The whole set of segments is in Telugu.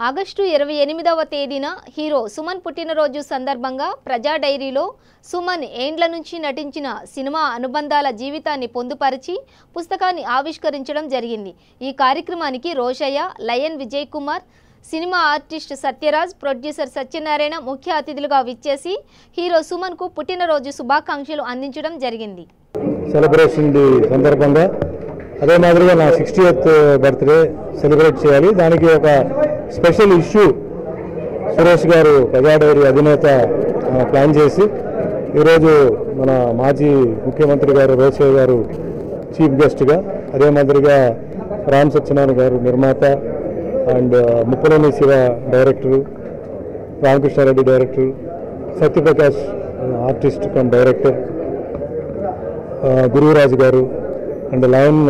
ఆగస్టు 28వ తేదీన హీరో సుమన్ పుట్టినరోజు సందర్భంగా ప్రజా డైరీలో సుమన్ ఏండ్ల నుంచి నటించిన సినిమా అనుబంధాల జీవితాన్ని పొందుపరిచి పుస్తకాన్ని ఆవిష్కరించడం జరిగింది. ఈ కార్యక్రమానికి Rosaiah, lion Vijay Kumar, cinema artist Sathyaraj, producer Satyanarayana ముఖ్య అతిథులుగా విచ్చేసి హీరో సుమన్ కు పుట్టినరోజు శుభాకాంక్షలు అందించడం జరిగింది. సెలబ్రేషన్ సందర్భంగా అదే మాదిరిగా నా 60th బర్త్డే సెలబ్రేట్ చేయాలి. దానికి ఒక స్పెషల్ ఇష్యూ సురేష్ గారు ప్రజా డైరీ అధినేత ప్లాన్ చేసి ఈరోజు మన మాజీ ముఖ్యమంత్రి గారు రోషయ్య గారు చీఫ్ గెస్ట్గా, అదే మాదిరిగా రామ్ సత్యనారాయణ గారు నిర్మాత and Muppaleni Siva director, Ramakrishna Reddy director, Satyaprakash artist cum director, Gururaju గారు అండ్ లయన్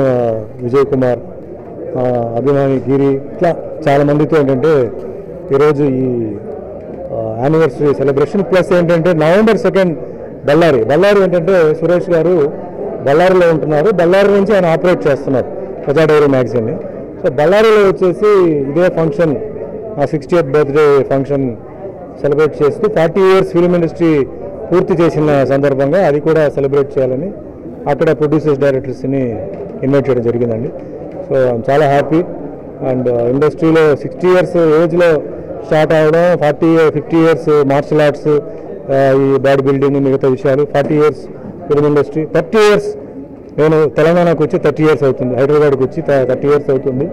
విజయ్ కుమార్, అభిమాని గిరి, ఇట్లా చాలామందితో ఏంటంటే ఈరోజు ఈ యానివర్సరీ సెలబ్రేషన్. ప్లస్ ఏంటంటే November 2 బళ్ళారి ఏంటంటే సురేష్ గారు బళ్ళారిలో ఉంటున్నారు. బళ్ళారి నుంచి ఆయన ఆపరేట్ చేస్తున్నారు ప్రజా డైరీ మ్యాగజైన్ని. సో బళ్ళారిలో వచ్చేసి ఇదే ఫంక్షన్, ఆ 60th బర్త్డే ఫంక్షన్ సెలబ్రేట్ చేస్తూ 40 years ఫిల్మ్ ఇండస్ట్రీ పూర్తి చేసిన సందర్భంగా అది కూడా సెలబ్రేట్ చేయాలని అక్కడ ప్రొడ్యూసర్స్ డైరెక్టర్స్ని ఇన్వైట్ చేయడం జరిగిందండి. సో చాలా హ్యాపీ. అండ్ ఇండస్ట్రీలో 60 years ఏజ్లో స్టార్ట్ అవ్వడం, 50 years మార్షల్ ఆర్ట్స్, ఈ బాడీ బిల్డింగ్ మిగతా విషయాలు, 40 years ఫిల్మ్ ఇండస్ట్రీ, 30 years నేను తెలంగాణకు వచ్చి 30 years అవుతుంది, హైదరాబాద్కి వచ్చి 30 years అవుతుంది.